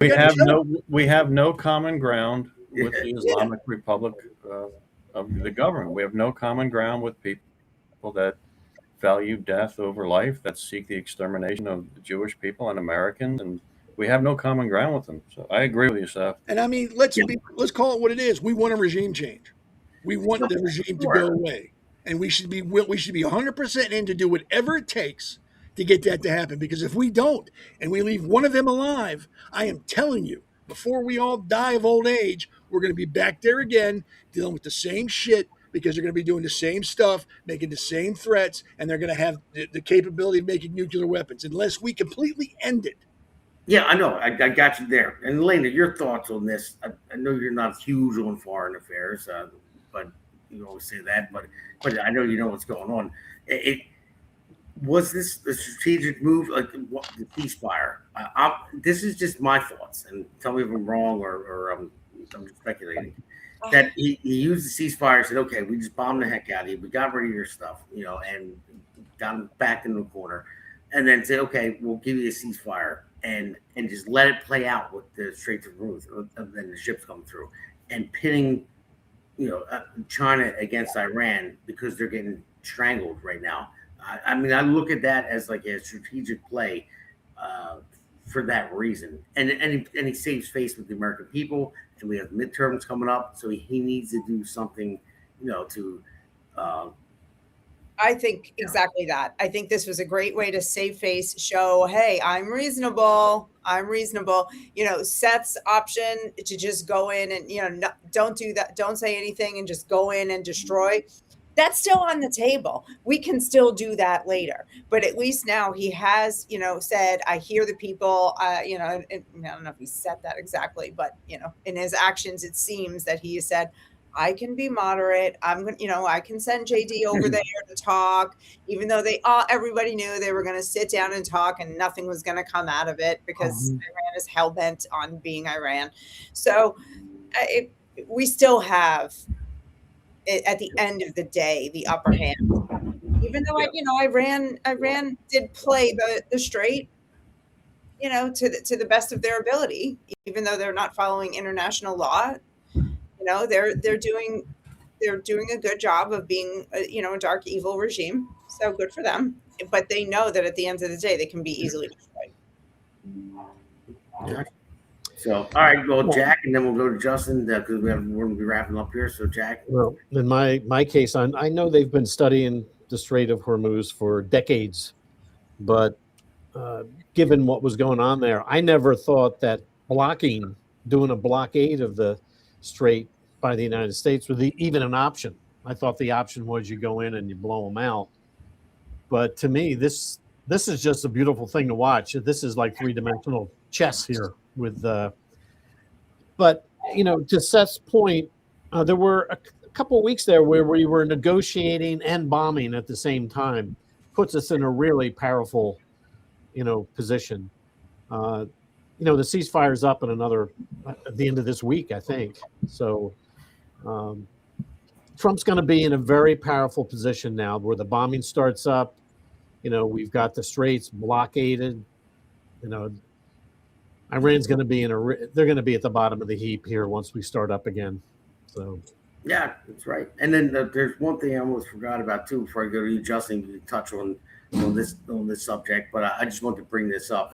We have no common ground with the Islamic Republic of the government. We have no common ground with people that value death over life, that seek the extermination of the Jewish people and Americans, and we have no common ground with them. So I agree with you, Seth. And I mean, let's call it what it is. We want a regime change. We want the regime to go away, and we should be 100% in to do whatever it takes to get that to happen. Because if we don't, and we leave one of them alive, I am telling you, before we all die of old age, we're going to be back there again, dealing with the same shit. Because they're going to be doing the same stuff, making the same threats, and they're going to have the capability of making nuclear weapons unless we completely end it. Yeah, I know. I got you there. And Elena, your thoughts on this? I know you're not huge on foreign affairs, but you always say that. But I know you know what's going on. It was this a strategic move, like what, the ceasefire? This is just my thoughts, and tell me if I'm wrong or I'm just speculating. That he used the ceasefire, said, "Okay, we just bombed the heck out of you. We got rid of your stuff, and got them back in the corner, and then said, okay, we'll give you a ceasefire." And just let it play out with the Straits of Hormuz, and then the ships come through, and pitting, China against Iran because they're getting strangled right now. I mean, I look at that as like a strategic play for that reason, and he saves face with the American people, and we have midterms coming up, so he needs to do something, to. I think exactly that. I think this was a great way to save face, show, hey, I'm reasonable. Seth's option to just go in and, don't do that. Don't say anything and just go in and destroy. That's still on the table. We can still do that later. But at least now he has, said, I hear the people, I don't know if he said that exactly, but, in his actions, it seems that he said, I can be moderate. I'm going to, I can send JD over there to talk, even though everybody knew they were going to sit down and talk and nothing was going to come out of it because Iran is hell bent on being Iran. So we still have, at the end of the day, the upper hand, even though Iran did play the straight, to the best of their ability, even though they're not following international law. They're doing a good job of being a dark evil regime. So good for them. But they know that at the end of the day, they can be easily destroyed. Yeah. So, all right, go Jack, and then we'll go to Justin because we're going to be wrapping up here. So, Jack. Well, in my case, I know they've been studying the Strait of Hormuz for decades, but given what was going on there, I never thought that doing a blockade of the Strait by the United States was even an option. I thought the option was you go in and you blow them out. But to me, this is just a beautiful thing to watch. This is like three-dimensional chess here with but to Seth's point, there were a couple of weeks there where we were negotiating and bombing at the same time. Puts us in a really powerful position. The ceasefire's up in at the end of this week, I think. So Trump's going to be in a very powerful position now where the bombing starts up. We've got the straits blockaded. Iran's going to be they're going to be at the bottom of the heap here once we start up again. So. Yeah, that's right. And then there's one thing I almost forgot about too before I go to you, Justin. You touch on this subject, but I just want to bring this up.